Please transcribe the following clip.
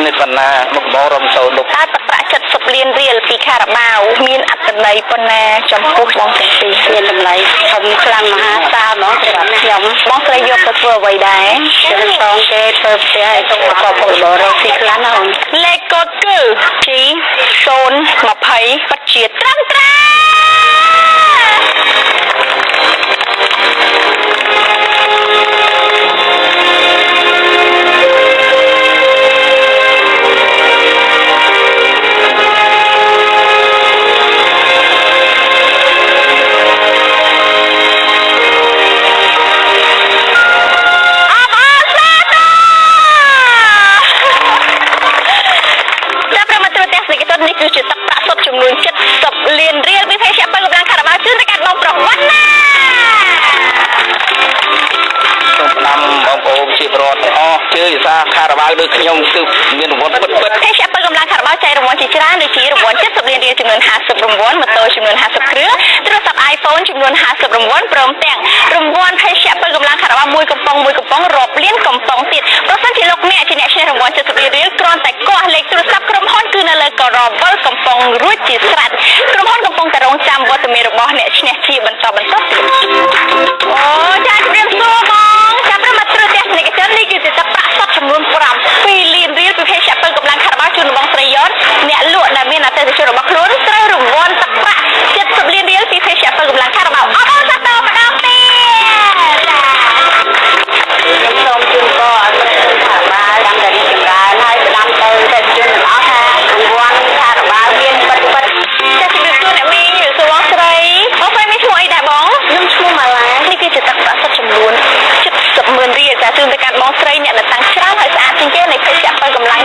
និតបណ្ណាមកបងរំសូនលោកតើទឹកប្រាក់70 លានរៀលពីខារ៉ាបាវមានអត្ថន័យប៉ុណ្ណាចំពោះបងទាំងពីរមានតម្លៃធំខ្លាំងមហាសាលហ្មងសម្រាប់ខ្ញុំបងស្រីយកទៅធ្វើអ្វីដែរខ្ញុំសងគេធ្វើផ្ទះឲ្យទុកមកពលបរិសុទ្ធខ្លាំងណាស់លេខកូដគឺ G020 ពិតជាត្រឹមត្រូវនេះគឺជាទឹកប្រាក់សុទ្ធចំនួន70 លានរៀលពីភេសជ្ជៈកម្លាំងខារ៉ាបាវជូនទៅកាន់បងប្រុសវណ្ណាសូមផ្ដាំបងប្អូនជាប្រវត្តិទាំងអស់ជឿសាខារ៉ាបាវដូចខ្ញុំគឺមានរង្វាន់ពិតៗភេសជ្ជៈកម្លាំងខារ៉ាបាវចែករង្វាន់ជាច្រើនដូចជារង្វាន់70 លានរៀលចំនួន50រង្វាន់ម៉ូតូចំនួន50គ្រឿងទូរស័ព្ទ iPhone ចំនួន50រង្វាន់ព្រមទាំងរង្វាន់ភេសជ្ជៈកម្លាំងខារ៉ាបាវមួយកំប៉ុងរាប់លានកំប៉ុងទៀតប្រសិនជាលោកអ្នកជាអ្នកឈ្នះរង្វាន់70 លានរៀលគ្រាន់តែគាស់លេខទូរស័ព្ទក្រុមហ៊ុនគឺនៅលើករាវល់កំប៉ុងរួចជាស្រេចក្រុមហ៊ុនកំពុងតែរងចាំវត្តមានរបស់អ្នកឈ្នះជាបន្តទៀតអូចាជំរាបសួរបងចាប់ប្រិមត្តទស្សនិកជននេះគឺជាទឹកប្រាក់សុទ្ធចំនួន7 លានរៀលពីភេសជ្ជៈកម្លាំងខារ៉ាបាវជូនបងស្រីយ៉នអ្នកលក់ដែលមានអតិថិជនរបស់ខ្លួនត្រូវរង្វាន់ទឹកប្រាក់70 លានរៀលពីភេសជ្ជៈកម្លាំងខារ៉ាបាវអរគុណសាទរម្ដងទៀតខ្ញុំសូមជូនពរឲ្យក្រុមខារ៉ាបាវតាមតែរីកចម្រើនហើយស្ដាំទៅតែជនទាំងអស់ថារង្វាន់ខារ៉ាបាវមានពិតចាស់ជំរាបសួរអ្នកមីងជំរាបសួរបងស្រីបងស្រីមានឈ្មោះអីដែរបងខ្ញុំឈ្មោះម៉ាឡានេះគឺជាទឹកប្រាក់សុទ្ធចំនួន70 ម៉ឺនរៀលចាជូនទៅកាន់បងស្រីអ្នកដែលតាំងច្រើនហើយស្អាតជាងគេនៃភេសជ្ជៈកម្លាំង